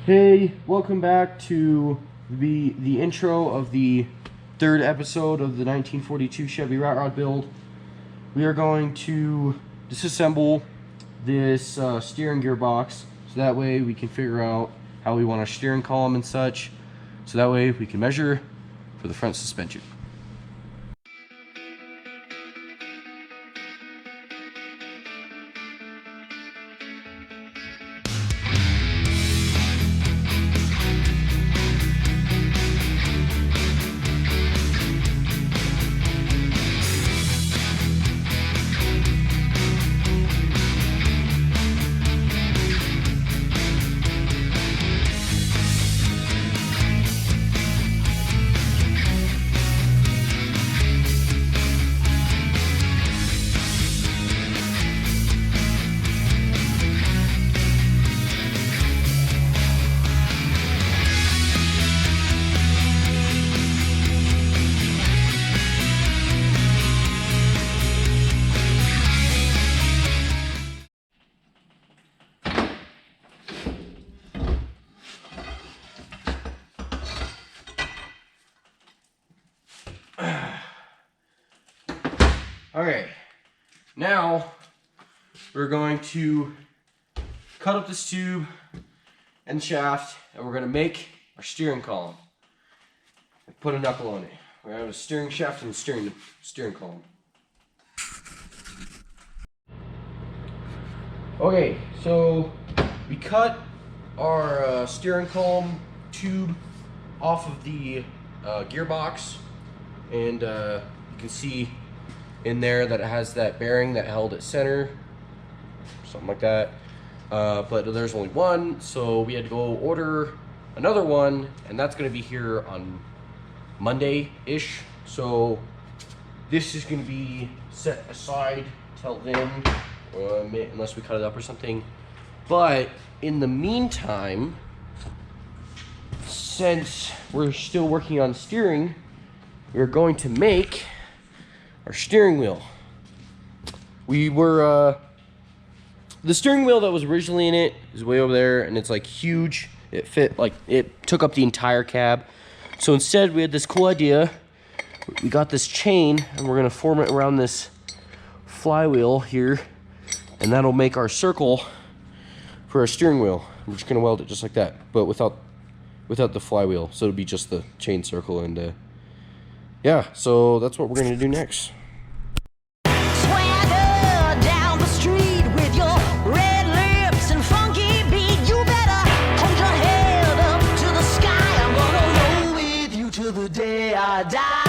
Hey, welcome back to the intro of the third episode of the 1942 Chevy Rat Rod build. We are going to disassemble this steering gearbox, so that way we can figure out how we want our steering column and such, so that way we can measure for the front suspension. Alright, now we're going to cut up this tube and shaft, and we're going to make our steering column. Put a knuckle on it. We're going to have a steering shaft and steering column. Okay, so we cut our steering column tube off of the gearbox, and you can see in there that it has that bearing that held it center, something like that, but there's only one, so we had to go order another one, and that's going to be here on Monday-ish. So this is going to be set aside till then, unless we cut it up or something. But in the meantime, since we're still working on steering, we're going to make our steering wheel. The steering wheel that was originally in it is way over there, and it's like huge. It fit, like, it took up the entire cab. So instead we had this cool idea. We got this chain, and we're gonna form it around this flywheel here, and that'll make our circle for our steering wheel. We're just gonna weld it just like that, but without the flywheel. So it'll be just the chain circle, and yeah, so that's what we're gonna do next. Swagger down the street with your red lips and funky beat. You better hold your head up to the sky. I'm gonna roll with you till the day I die.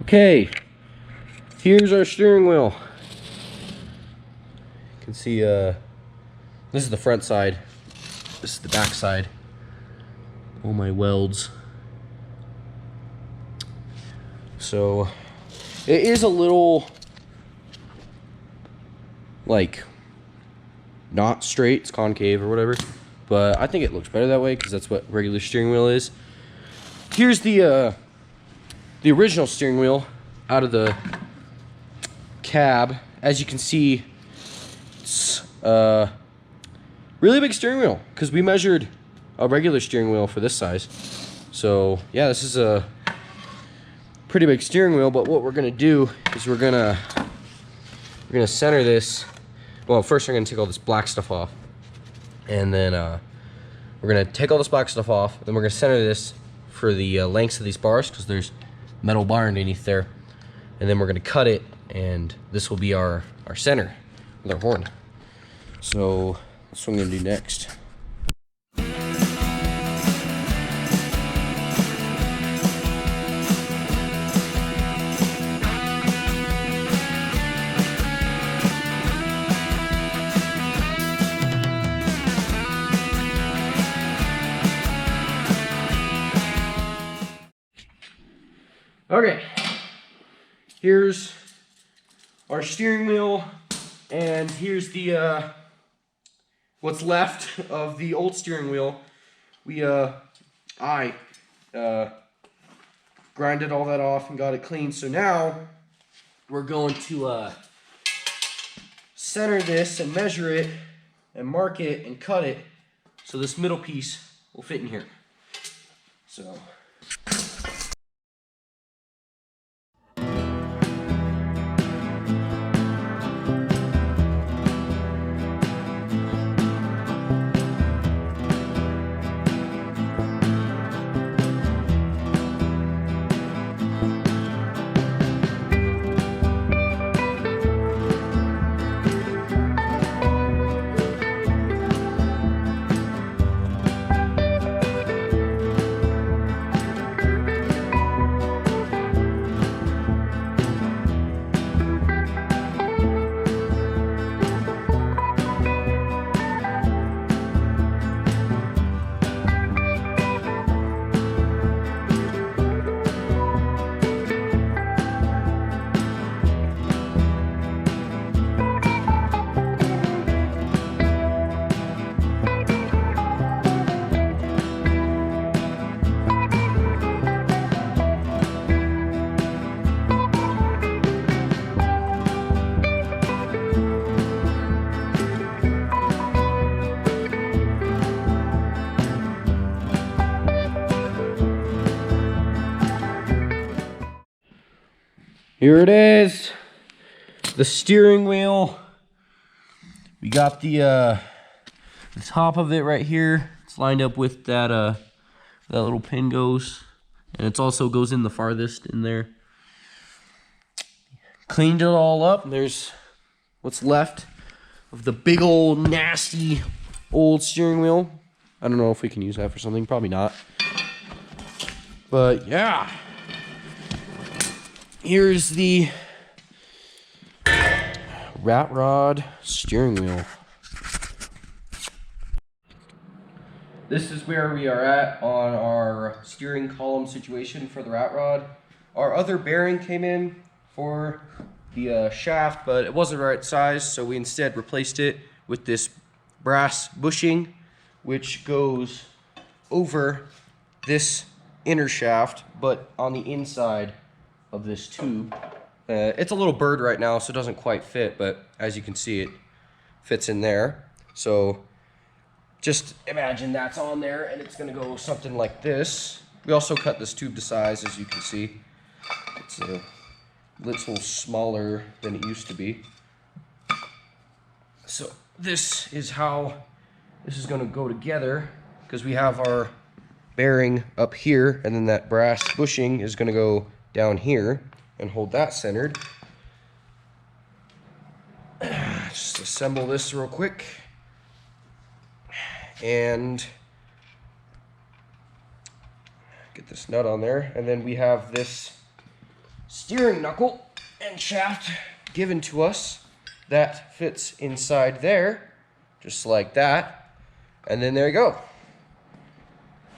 Okay, here's our steering wheel. You can see this is the front side, this is the back side. All my welds. So it is a little like not straight, it's concave or whatever, but I think it looks better that way because that's what regular steering wheel is. Here's the original steering wheel out of the cab. As you can see, it's really big steering wheel because we measured a regular steering wheel for this size. So yeah, this is a pretty big steering wheel, but what we're gonna do is we're gonna center this. Well, first we're gonna take all this black stuff off, and then we're gonna take all this black stuff off, then we're gonna center this for the lengths of these bars because there's metal bar underneath there, and then we're gonna cut it, and this will be our center with our horn. So that's what I'm gonna do next. Okay, here's our steering wheel, and here's the what's left of the old steering wheel. I grinded all that off and got it clean. So now we're going to center this and measure it and mark it and cut it so this middle piece will fit in here. So here it is, the steering wheel. We got the top of it right here. It's lined up with that that little pin goes, and it also goes in the farthest in there. Cleaned it all up. There's what's left of the big old nasty old steering wheel. I don't know if we can use that for something, probably not. But yeah. Here's the Rat Rod steering wheel. This is where we are at on our steering column situation for the Rat Rod. Our other bearing came in for the shaft, but it wasn't the right size, so we instead replaced it with this brass bushing, which goes over this inner shaft, but on the inside of this tube. It's a little bird right now, so it doesn't quite fit, but as you can see, it fits in there. So just imagine that's on there, and it's gonna go something like this. We also cut this tube to size, as you can see. It's a little smaller than it used to be. So this is how this is gonna go together, because we have our bearing up here, and then that brass bushing is gonna go down here and hold that centered. Just assemble this real quick, and get this nut on there, and then we have this steering knuckle and shaft given to us that fits inside there, just like that. And then there you go.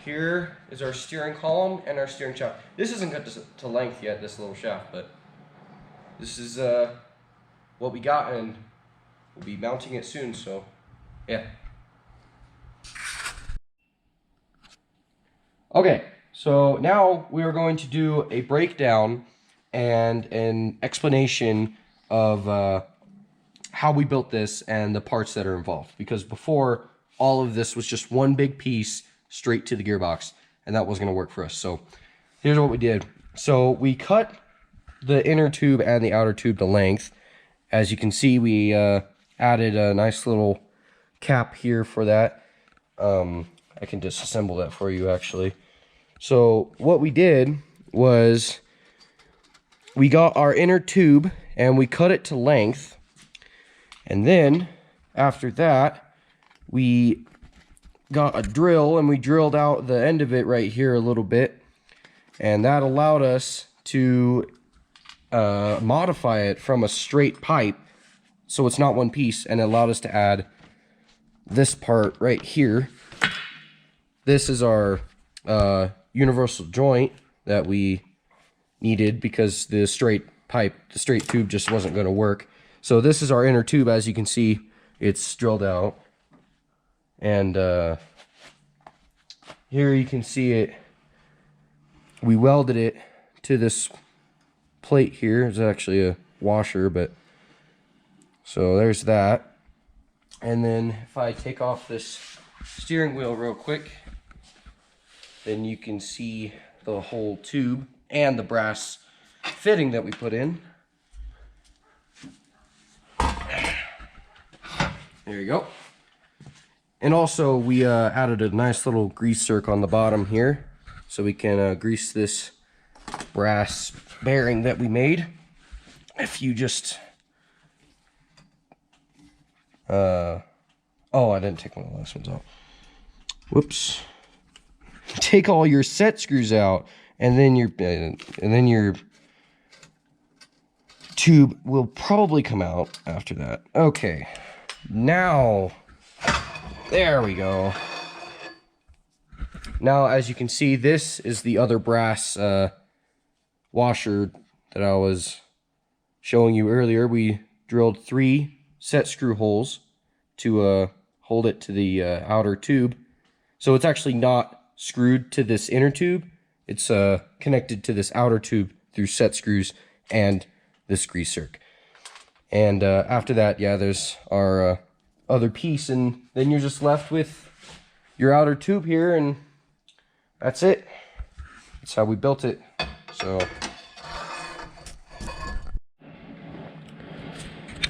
Here is our steering column and our steering shaft. This isn't cut to length yet, this little shaft, but this is what we got, and we'll be mounting it soon, so yeah. Okay, so now we are going to do a breakdown and an explanation of how we built this and the parts that are involved. Because before, all of this was just one big piece straight to the gearbox, and that wasn't going to work for us. So here's what we did. So we cut the inner tube and the outer tube to length. As you can see, we added a nice little cap here for that. I can disassemble that for you, actually. So what we did was we got our inner tube and we cut it to length, and then after that we got a drill and we drilled out the end of it right here a little bit, and that allowed us to modify it from a straight pipe so it's not one piece, and it allowed us to add this part right here. This is our universal joint that we needed because the straight pipe, the straight tube just wasn't going to work. So this is our inner tube. As you can see, it's drilled out, and here you can see it. We welded it to this plate here. It's actually a washer, but so there's that. And then if I take off this steering wheel real quick, then you can see the whole tube and the brass fitting that we put in. There you go. And also we added a nice little grease zerk on the bottom here, so we can grease this brass bearing that we made. If you just oh, I didn't take one of the last ones out. Whoops. Take all your set screws out, and then your tube will probably come out after that. Okay, now there we go. Now, as you can see, this is the other brass washer that I was showing you earlier. We drilled 3 set screw holes to hold it to the outer tube. So it's actually not screwed to this inner tube. It's connected to this outer tube through set screws and this grease zerk. And after that, yeah, there's our other piece, and then you're just left with your outer tube here, and that's it. That's how we built it. So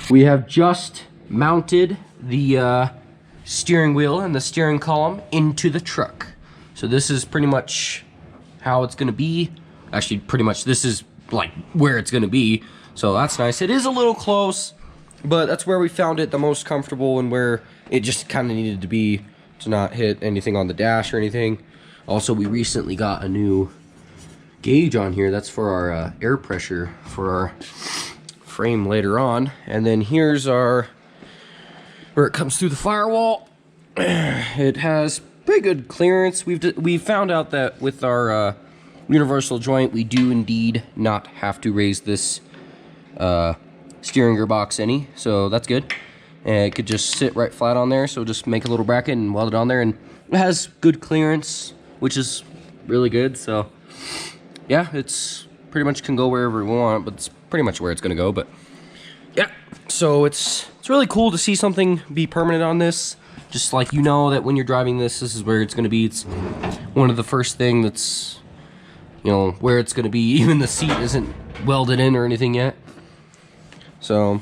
we have just mounted the steering wheel and the steering column into the truck. So this is pretty much how it's gonna be. Actually, pretty much this is like where it's gonna be. So that's nice. It is a little close, but that's where we found it the most comfortable, and where it just kind of needed to be to not hit anything on the dash or anything. Also, we recently got a new gauge on here. That's for our air pressure for our frame later on. And then here's our, where it comes through the firewall. It has pretty good clearance. We found out that with our universal joint, we do indeed not have to raise this steering gearbox any, so that's good. And it could just sit right flat on there, so just make a little bracket and weld it on there, and it has good clearance, which is really good. So yeah, it's pretty much can go wherever we want, but it's pretty much where it's gonna go. But yeah, so it's really cool to see something be permanent on this. Just like, you know, that when you're driving this is where it's gonna be. It's one of the first thing that's, you know, where it's gonna be. Even the seat isn't welded in or anything yet. So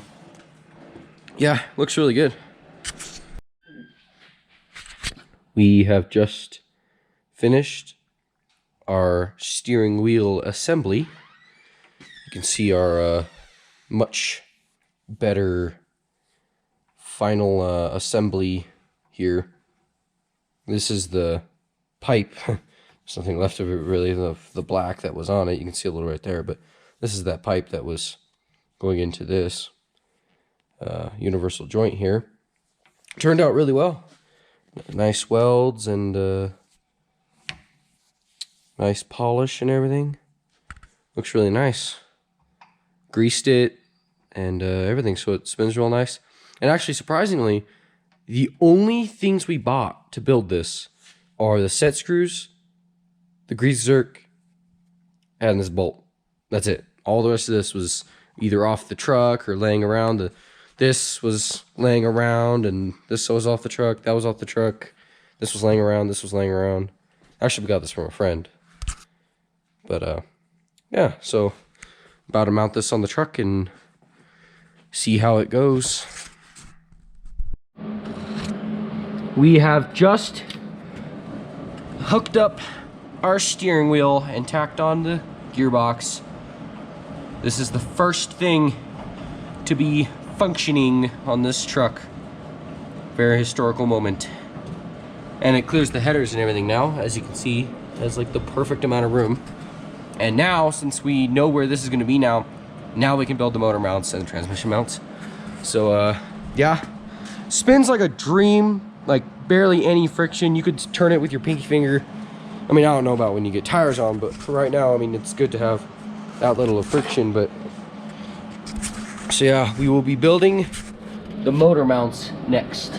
yeah, looks really good. We have just finished our steering wheel assembly. You can see our much better final assembly here. This is the pipe. There's nothing left of it really, the black that was on it. You can see a little right there, but This is that pipe that was going into this universal joint here. Turned out really well. Nice welds and nice polish and everything. Looks really nice. Greased it and everything, so it spins real nice. And actually, surprisingly, the only things we bought to build this are the set screws, the grease zerk, and this bolt. That's it. All the rest of this was either off the truck or laying around. This was laying around, and this was off the truck. That was off the truck. This was laying around. This was laying around. Actually, we got this from a friend. But, yeah, so about to mount this on the truck and see how it goes. We have just hooked up our steering wheel and tacked on the gearbox. This is the first thing to be functioning on this truck. Very historical moment. And it clears the headers and everything now, as you can see. It has like the perfect amount of room. And now, since we know where this is going to be now we can build the motor mounts and the transmission mounts. So, yeah. Spins like a dream, like barely any friction. You could turn it with your pinky finger. I mean, I don't know about when you get tires on, but for right now, I mean, it's good to have that little of friction. But so yeah, we will be building the motor mounts next.